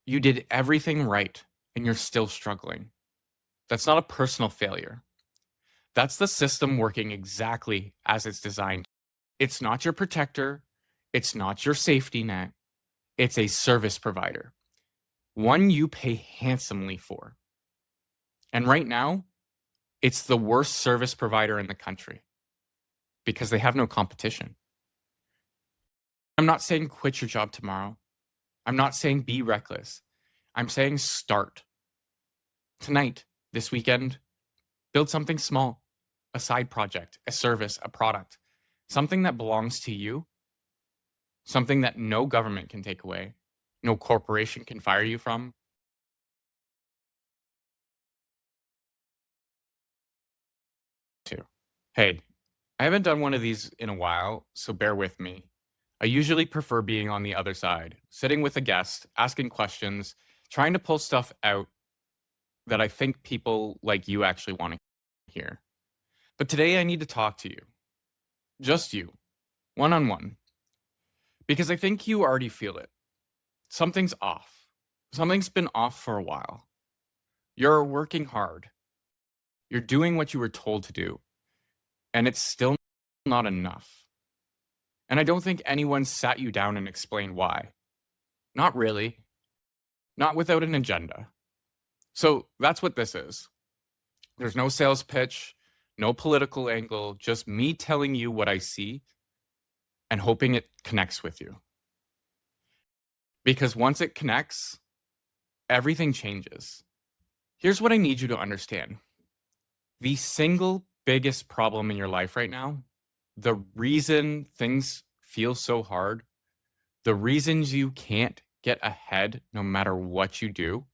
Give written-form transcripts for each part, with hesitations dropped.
You did everything right and you're still struggling. That's not a personal failure. That's the system working exactly as it's designed. It's not your protector. It's not your safety net. It's a service provider, one you pay handsomely for. And right now, it's the worst service provider in the country because they have no competition. I'm not saying quit your job tomorrow. I'm not saying be reckless. I'm saying start. Tonight, this weekend, build something small, a side project, a service, a product, something that belongs to you, something that no government can take away, no corporation can fire you from. Hey, I haven't done one of these in a while, so bear with me. I usually prefer being on the other side, sitting with a guest, asking questions, trying to pull stuff out that I think people like you actually want to hear. But today I need to talk to you. Just you. One on one. Because I think you already feel it. Something's off. Something's been off for a while. You're working hard. You're doing what you were told to do. And it's still not enough. And I don't think anyone sat you down and explained why. Not really. Not without an agenda. So that's what this is. There's no sales pitch, no political angle, just me telling you what I see and hoping it connects with you. Because once it connects, everything changes. Here's what I need you to understand. The single biggest problem in your life right now, the reason things feel so hard, the reasons you can't get ahead no matter what you do,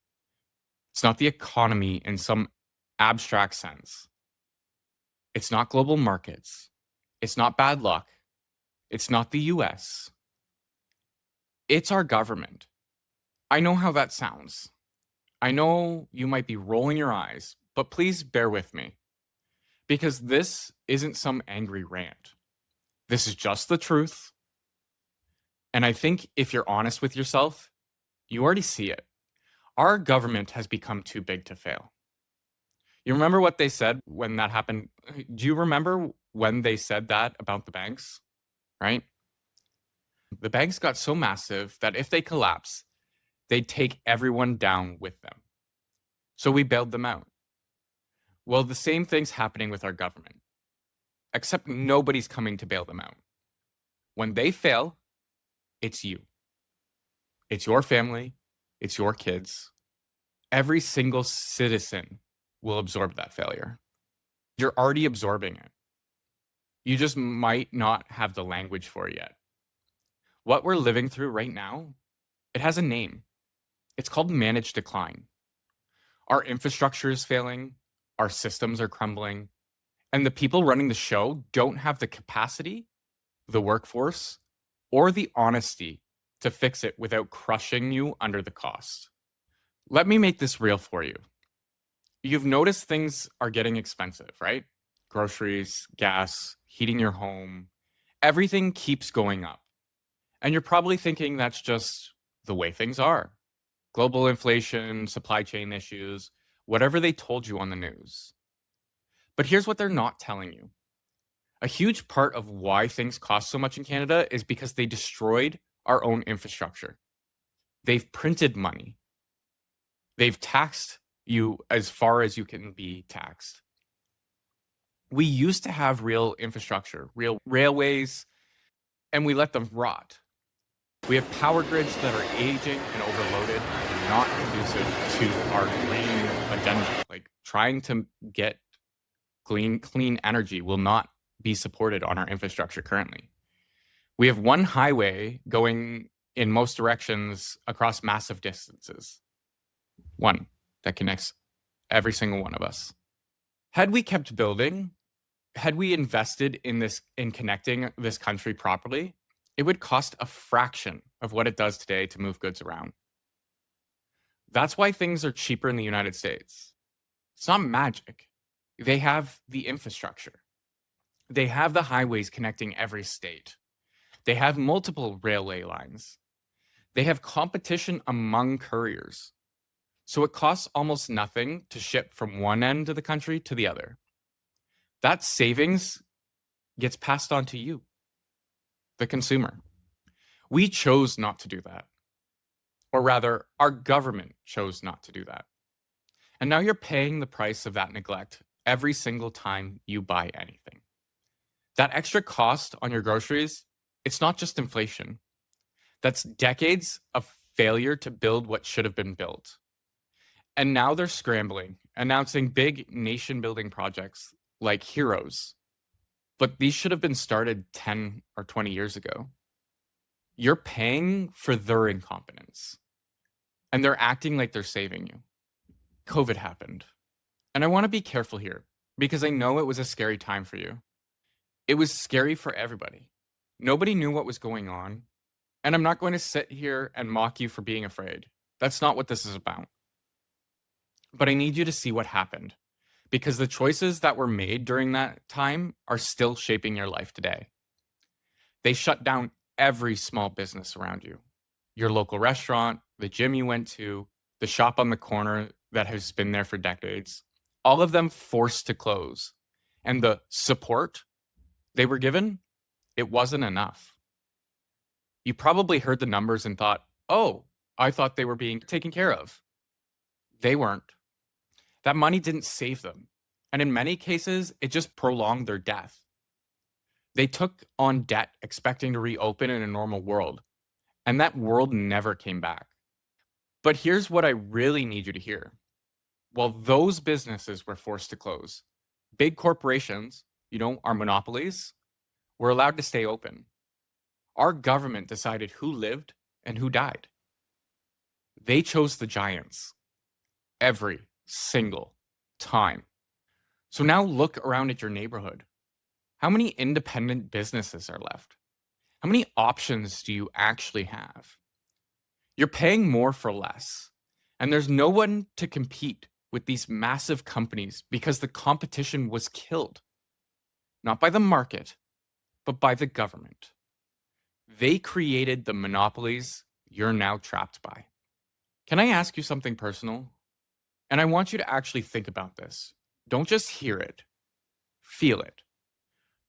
it's not the economy in some abstract sense. It's not global markets. It's not bad luck. It's not the US. It's our government. I know how that sounds. I know you might be rolling your eyes, but please bear with me. Because this isn't some angry rant. This is just the truth. And I think if you're honest with yourself, you already see it. Our government has become too big to fail. You remember what they said when that happened? Do you remember when they said that about the banks? Right? The banks got so massive that if they collapse, they'd take everyone down with them. So we bailed them out. Well, the same thing's happening with our government, except nobody's coming to bail them out. When they fail, it's you. It's your family. It's your kids. Every single citizen will absorb that failure. You're already absorbing it. You just might not have the language for it yet. What we're living through right now, it has a name. It's called managed decline. Our infrastructure is failing, our systems are crumbling, and the people running the show don't have the capacity, the workforce, or the honesty to fix it without crushing you under the cost. Let me make this real for you. You've noticed things are getting expensive, right? Groceries, gas, heating your home, everything keeps going up. And you're probably thinking that's just the way things are. Global inflation, supply chain issues, whatever they told you on the news. But here's what they're not telling you. A huge part of why things cost so much in Canada is because they destroyed our own infrastructure. They've printed money. They've taxed you as far as you can be taxed. We used to have real infrastructure, real railways, and we let them rot. We have power grids that are aging and overloaded and not conducive to our green agenda. Like trying to get clean energy will not be supported on our infrastructure currently. We have one highway going in most directions across massive distances. One that connects every single one of us. Had we kept building, had we invested in connecting this country properly, it would cost a fraction of what it does today to move goods around. That's why things are cheaper in the United States. It's not magic. They have the infrastructure. They have the highways connecting every state. They have multiple railway lines. They have competition among couriers. So it costs almost nothing to ship from one end of the country to the other. That savings gets passed on to you, the consumer. We chose not to do that. Or rather, our government chose not to do that. And now you're paying the price of that neglect every single time you buy anything. That extra cost on your groceries, it's not just inflation. That's decades of failure to build what should have been built. And now they're scrambling, announcing big nation building projects like Heroes. But these should have been started 10 or 20 years ago. You're paying for their incompetence, and they're acting like they're saving you. COVID happened. And I want to be careful here because I know it was a scary time for you. It was scary for everybody. Nobody knew what was going on. And I'm not going to sit here and mock you for being afraid. That's not what this is about. But I need you to see what happened because the choices that were made during that time are still shaping your life today. They shut down every small business around you, your local restaurant, the gym you went to, the shop on the corner that has been there for decades, all of them forced to close. And the support they were given, it wasn't enough. You probably heard the numbers and thought, oh, I thought they were being taken care of. They weren't. That money didn't save them. And in many cases, it just prolonged their death. They took on debt expecting to reopen in a normal world, and that world never came back. But here's what I really need you to hear. While those businesses were forced to close, big corporations, our monopolies, were allowed to stay open. Our government decided who lived and who died. They chose the giants every single time. So now look around at your neighborhood. How many independent businesses are left? How many options do you actually have? You're paying more for less, and there's no one to compete with these massive companies because the competition was killed, not by the market, but by the government. They created the monopolies you're now trapped by. Can I ask you something personal? And I want you to actually think about this. Don't just hear it, feel it.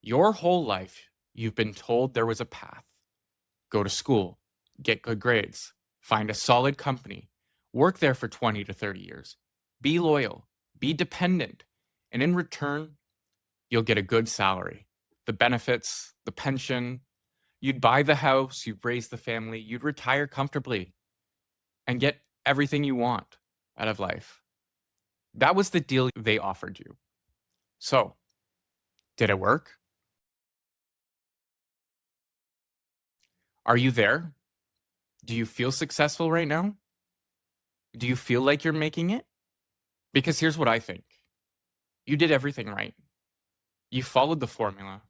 Your whole life, you've been told there was a path. Go to school, get good grades, find a solid company, work there for 20 to 30 years, be loyal, be dependent, and in return, you'll get a good salary, the benefits, the pension. You'd buy the house, you'd raise the family, you'd retire comfortably and get everything you want out of life. That was the deal they offered you. So, did it work? Are you there? Do you feel successful right now? Do you feel like you're making it? Because here's what I think. You did everything right. You followed the formula.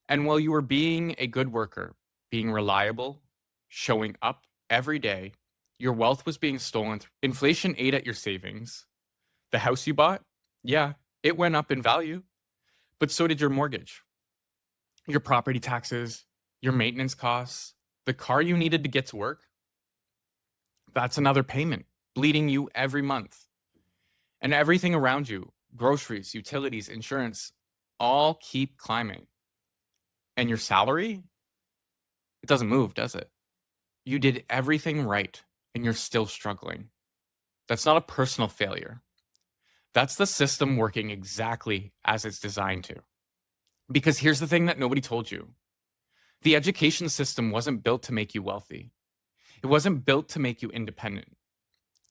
And while you were being a good worker, being reliable, showing up every day, your wealth was being stolen. Inflation ate at your savings. The house you bought, yeah, it went up in value, but so did your mortgage, your property taxes, your maintenance costs, the car you needed to get to work. That's another payment bleeding you every month. And everything around you, groceries, utilities, insurance, all keep climbing. And your salary, it doesn't move, does it? You did everything right and you're still struggling. That's not a personal failure. That's the system working exactly as it's designed to. Because here's the thing that nobody told you. The education system wasn't built to make you wealthy. It wasn't built to make you independent.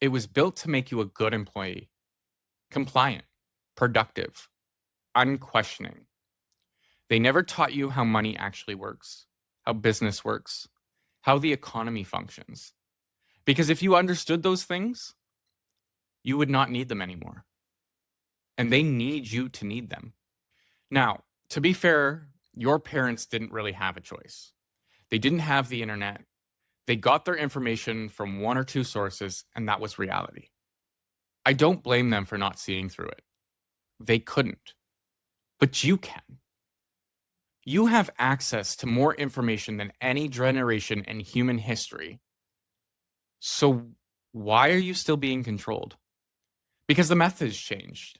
It was built to make you a good employee, compliant, productive, unquestioning. They never taught you how money actually works, how business works, how the economy functions. Because if you understood those things, you would not need them anymore. And they need you to need them. Now, to be fair, your parents didn't really have a choice. They didn't have the internet. They got their information from one or two sources, and that was reality. I don't blame them for not seeing through it. They couldn't. But you can. You have access to more information than any generation in human history. So why are you still being controlled? Because the method's changed.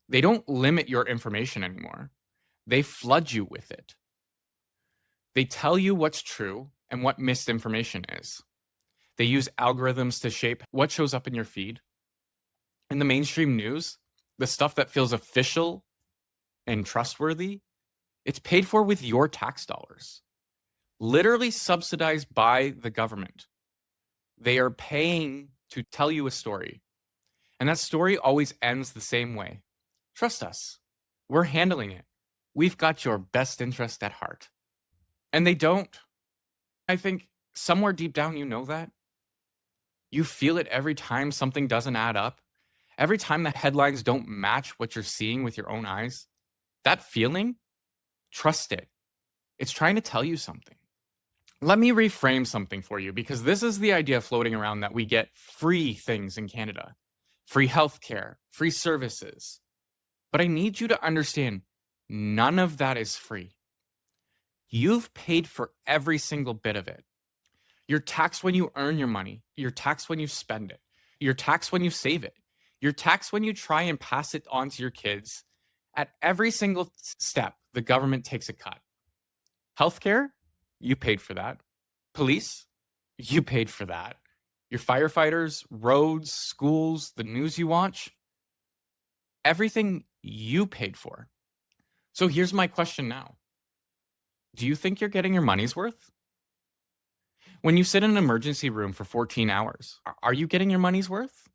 They don't limit your information anymore. They flood you with it. They tell you what's true and what misinformation is. They use algorithms to shape what shows up in your feed. In the mainstream news, the stuff that feels official and trustworthy, it's paid for with your tax dollars, literally subsidized by the government. They are paying to tell you a story. And that story always ends the same way. Trust us. We're handling it. We've got your best interest at heart. And they don't. I think somewhere deep down, you know that. You feel it every time something doesn't add up. Every time the headlines don't match what you're seeing with your own eyes. That feeling, trust it. It's trying to tell you something. Let me reframe something for you, because this is the idea floating around that we get free things in Canada, free healthcare, free services. But I need you to understand, none of that is free. You've paid for every single bit of it. You're taxed when you earn your money. You're taxed when you spend it. You're taxed when you save it. You're taxed when you try and pass it on to your kids. At every single step, the government takes a cut. Healthcare, you paid for that. Police, you paid for that. Your firefighters, roads, schools, the news you watch, everything you paid for. So here's my question now. Do you think you're getting your money's worth? When you sit in an emergency room for 14 hours, are you getting your money's worth?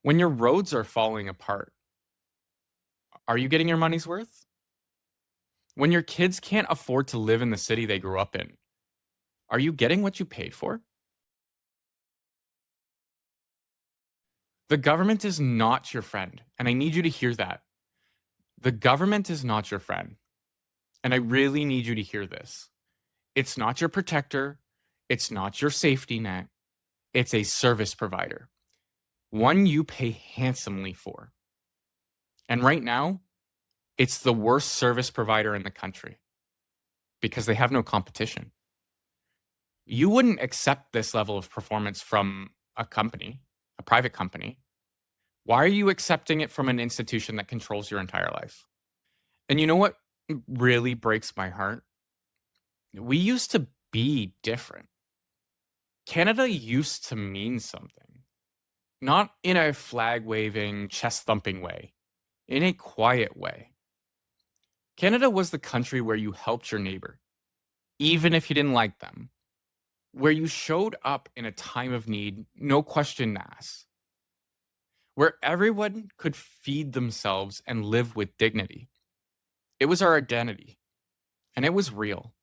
When your roads are falling apart, are you getting your money's worth? When your kids can't afford to live in the city they grew up in, are you getting what you paid for? The government is not your friend, and I need you to hear that. The government is not your friend, and I really need you to hear this. It's not your protector. It's not your safety net. It's a service provider, one you pay handsomely for. And right now, it's the worst service provider in the country because they have no competition. You wouldn't accept this level of performance from a company, a private company. Why are you accepting it from an institution that controls your entire life? And you know what really breaks my heart? We used to be different. Canada used to mean something, not in a flag waving, chest thumping way, in a quiet way. Canada was the country where you helped your neighbor, even if you didn't like them, where you showed up in a time of need, no question asked, where everyone could feed themselves and live with dignity. It was our identity, and it was real.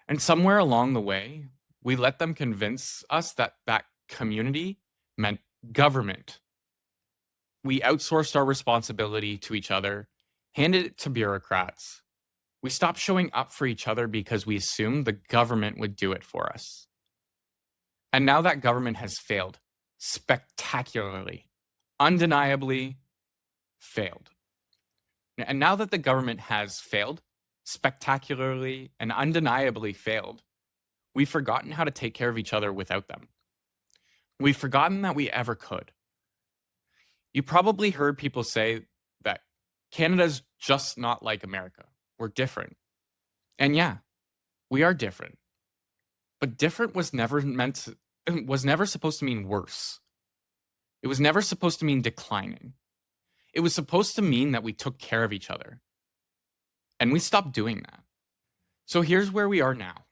And somewhere along the way, we let them convince us that that community meant government. We outsourced our responsibility to each other, handed it to bureaucrats. We stopped showing up for each other because we assumed the government would do it for us. And now that government has failed spectacularly, undeniably failed. And now that the government has failed spectacularly and undeniably failed, we've forgotten how to take care of each other without them. We've forgotten that we ever could. You probably heard people say that Canada's just not like America. We're different. And yeah, we are different. But different was never supposed to mean worse. It was never supposed to mean declining. It was supposed to mean that we took care of each other. And we stopped doing that. So here's where we are now.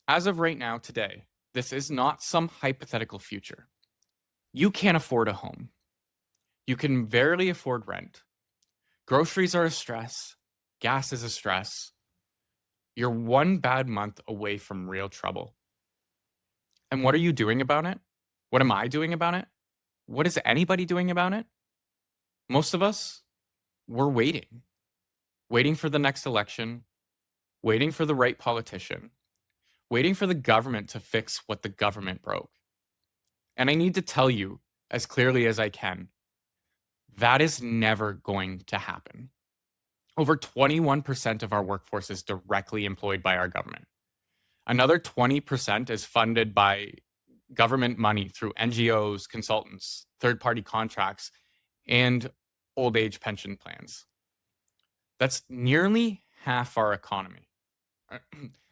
As of right now, today, this is not some hypothetical future. You can't afford a home. You can barely afford rent. Groceries are a stress. Gas is a stress. You're one bad month away from real trouble. And what are you doing about it? What am I doing about it? What is anybody doing about it? Most of us, we're waiting for the next election, waiting for the right politician, waiting for the government to fix what the government broke. And I need to tell you as clearly as I can, that is never going to happen. Over 21% of our workforce is directly employed by our government. Another 20% is funded by government money through NGOs, consultants, third-party contracts, and old age pension plans. That's nearly half our economy.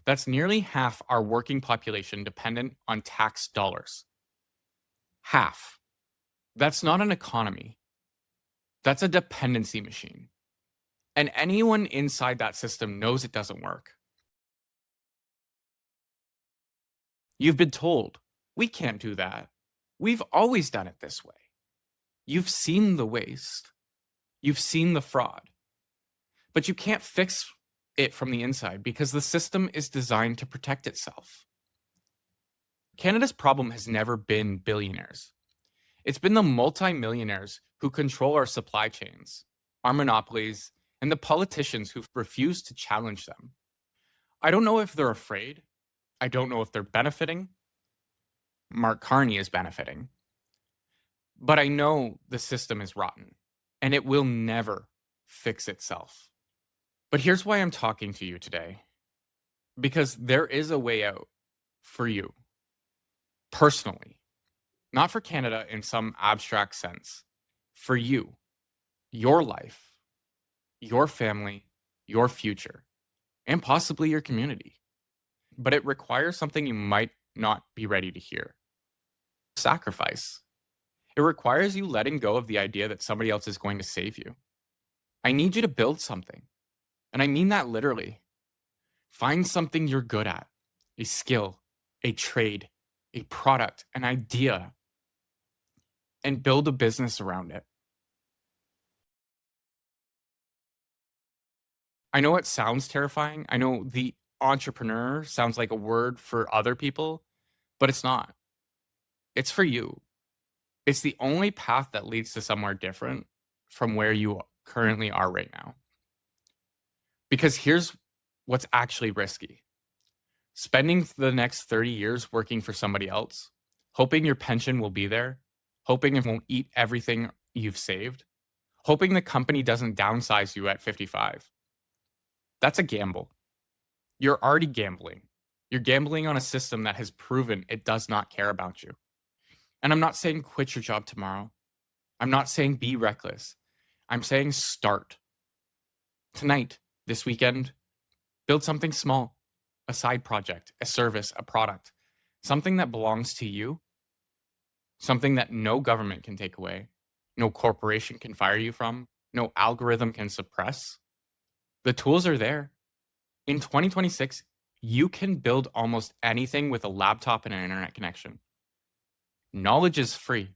That's nearly half our working population dependent on tax dollars. Half. That's not an economy. That's a dependency machine. And anyone inside that system knows it doesn't work. You've been told, we can't do that. We've always done it this way. You've seen the waste. You've seen the fraud. But you can't fix it from the inside because the system is designed to protect itself. Canada's problem has never been billionaires. It's been the multimillionaires who control our supply chains, our monopolies, and the politicians who refuse to challenge them. I don't know if they're afraid. I don't know if they're benefiting. Mark Carney is benefiting. But I know the system is rotten, and it will never fix itself. But here's why I'm talking to you today. Because there is a way out for you, personally. Not for Canada in some abstract sense. For you, your life, your family, your future, and possibly your community. But it requires something you might not be ready to hear. Sacrifice. It requires you letting go of the idea that somebody else is going to save you. I need you to build something. And I mean that literally. Find something you're good at, a skill, a trade, a product, an idea, and build a business around it. I know it sounds terrifying. I know the entrepreneur sounds like a word for other people, but it's not. It's for you. It's the only path that leads to somewhere different from where you currently are right now. Because here's what's actually risky. Spending the next 30 years working for somebody else, hoping your pension will be there, hoping it won't eat everything you've saved, hoping the company doesn't downsize you at 55. That's a gamble. You're already gambling. You're gambling on a system that has proven it does not care about you. And I'm not saying quit your job tomorrow. I'm not saying be reckless. I'm saying start. Tonight, this weekend, build something small, a side project, a service, a product, something that belongs to you, something that no government can take away, no corporation can fire you from, no algorithm can suppress. The tools are there. In 2026, you can build almost anything with a laptop and an internet connection. Knowledge is free.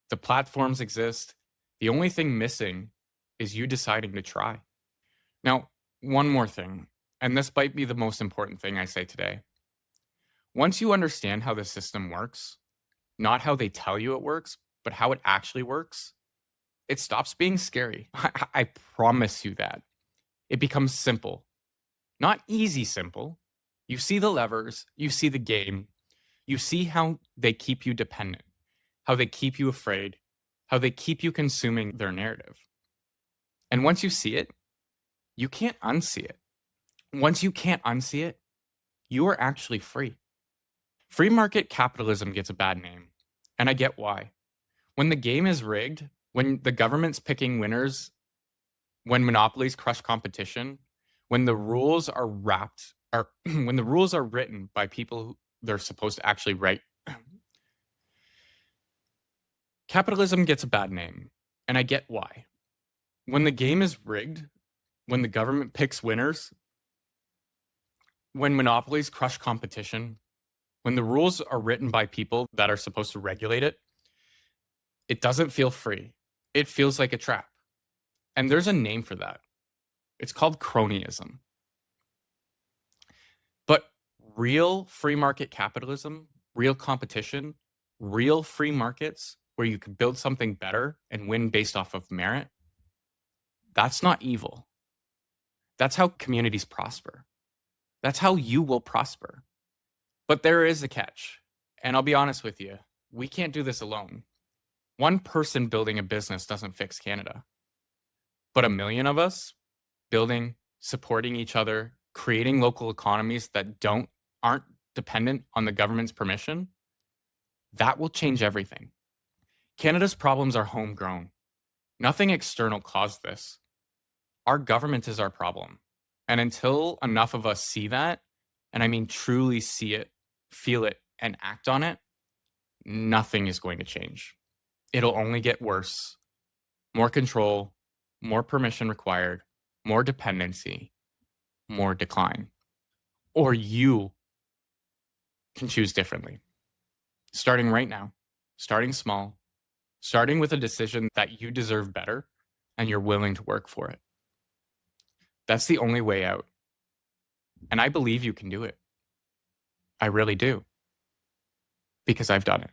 The platforms exist. The only thing missing is you deciding to try. Now, one more thing, and this might be the most important thing I say today. Once you understand how the system works, not how they tell you it works, but how it actually works, it stops being scary. I promise you that. It becomes simple. Not easy simple. You see the levers, you see the game, you see how they keep you dependent, how they keep you afraid, how they keep you consuming their narrative. And once you see it, you can't unsee it. Once you can't unsee it, you are actually free. Free market capitalism gets a bad name, and I get why. When the game is rigged, when the government's picking winners, when monopolies crush competition, when the rules are when the rules are written by people who they're supposed to actually write, capitalism gets a bad name, and I get why. When the game is rigged, when the government picks winners, when monopolies crush competition, when the rules are written by people that are supposed to regulate it, it doesn't feel free. It feels like a trap. And there's a name for that. It's called cronyism. But real free market capitalism, real competition, real free markets where you can build something better and win based off of merit, that's not evil. That's how communities prosper. That's how you will prosper. But there is a catch. And I'll be honest with you, we can't do this alone. One person building a business doesn't fix Canada. But a million of us building, supporting each other, creating local economies that aren't dependent on the government's permission, That will change everything. Canada's problems are homegrown. Nothing external caused this. Our government is our problem. And until enough of us see that, and I mean truly see it, feel it, and act on it, nothing is going to change. It'll only get worse. More control, more permission required, more dependency, more decline. Or you can choose differently. Starting right now, starting small, starting with a decision that you deserve better and you're willing to work for it. That's the only way out. And I believe you can do it. I really do. Because I've done it.